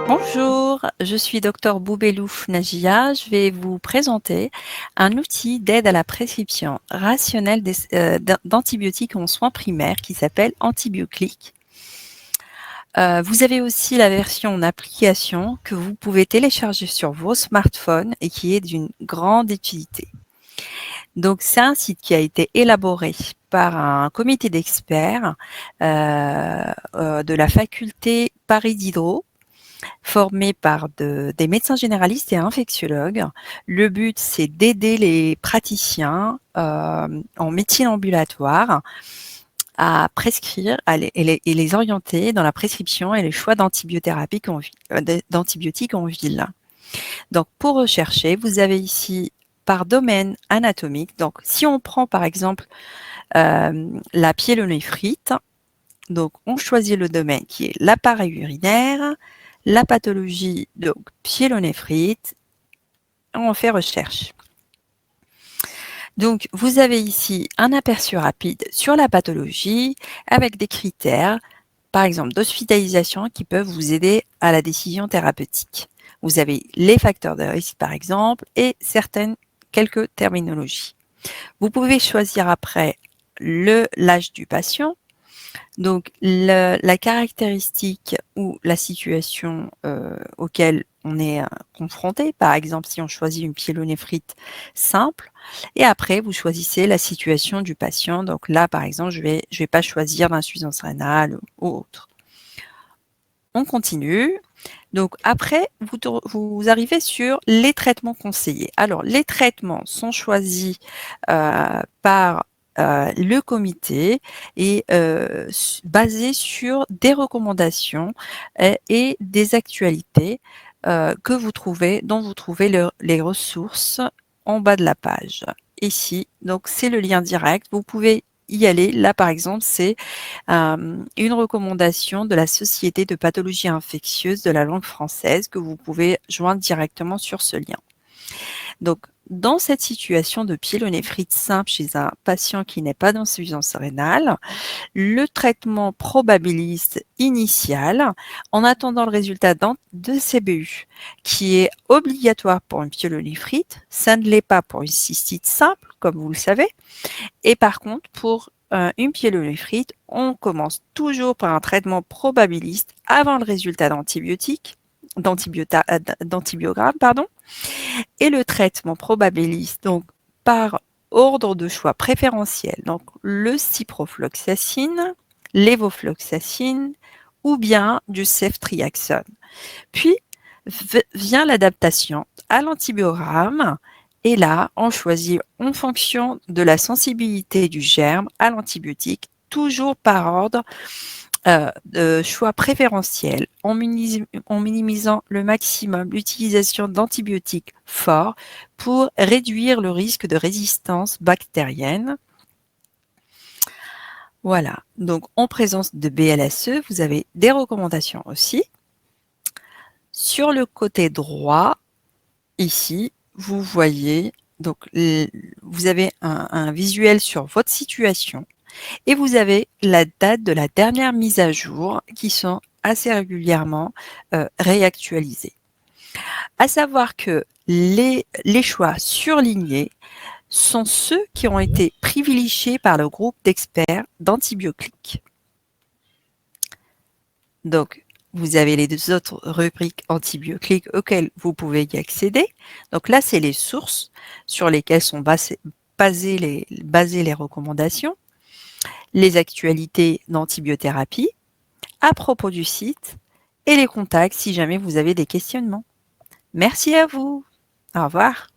Bonjour, je suis Dr Boubelouf Najia. Je vais vous présenter un outil d'aide à la prescription rationnelle d'antibiotiques en soins primaires qui s'appelle AntibioClick. Vous avez aussi la version en application que vous pouvez télécharger sur vos smartphones et qui est d'une grande utilité. Donc, c'est un site qui a été élaboré par un comité d'experts de la faculté Paris Diderot, formé par des médecins généralistes et infectiologues. Le but, c'est d'aider les praticiens en médecine ambulatoire à prescrire et les orienter dans la prescription et les choix d'antibiothérapie d'antibiotiques en ville. Donc, pour rechercher, vous avez ici par domaine anatomique. Donc, si on prend par exemple la pyélonéphrite, donc on choisit le domaine qui est l'appareil urinaire, la pathologie, donc pyélonéphrite, on fait recherche. Donc, vous avez ici un aperçu rapide sur la pathologie avec des critères, par exemple d'hospitalisation, qui peuvent vous aider à la décision thérapeutique. Vous avez les facteurs de risque, par exemple, et quelques terminologies. Vous pouvez choisir après l'âge du patient, donc la caractéristique ou la situation auquel on est confronté, par exemple si on choisit une pyélonéphrite simple, et après vous choisissez la situation du patient. Donc là par exemple je vais pas choisir d'insuffisance rénale ou autre. On continue. Donc après, vous arrivez sur les traitements conseillés. Alors les traitements sont choisis par le comité et basés sur des recommandations et des actualités dont vous trouvez les ressources en bas de la page. Ici, donc c'est le lien direct. Vous pouvez y aller. Là, par exemple, c'est une recommandation de la Société de pathologie infectieuse de la langue française que vous pouvez joindre directement sur ce lien. Donc, dans cette situation de pyélonéphrite simple chez un patient qui n'est pas d'insuffisance rénale, le traitement probabiliste initial, en attendant le résultat de CBU, qui est obligatoire pour une pyélonéphrite, ça ne l'est pas pour une cystite simple, comme vous le savez, et par contre, pour une pyélonéphrite, on commence toujours par un traitement probabiliste avant le résultat d'antibiogramme, pardon, et le traitement probabiliste, donc par ordre de choix préférentiel, donc le ciprofloxacine, lévofloxacine ou bien du ceftriaxone. Puis vient l'adaptation à l'antibiogramme et là, on choisit en fonction de la sensibilité du germe à l'antibiotique, toujours par ordre de choix préférentiel, en minimisant le maximum l'utilisation d'antibiotiques forts pour réduire le risque de résistance bactérienne. Voilà, donc en présence de BLSE, vous avez des recommandations aussi. Sur le côté droit, ici, vous voyez, donc vous avez un visuel sur votre situation et vous avez la date de la dernière mise à jour qui sont assez régulièrement réactualisées. À savoir que les choix surlignés sont ceux qui ont été privilégiés par le groupe d'experts d'AntibioClick. Donc, vous avez les deux autres rubriques AntibioClick auxquelles vous pouvez y accéder. Donc là, c'est les sources sur lesquelles sont basées les recommandations, les actualités d'antibiothérapie, à propos du site et les contacts si jamais vous avez des questionnements. Merci à vous. Au revoir.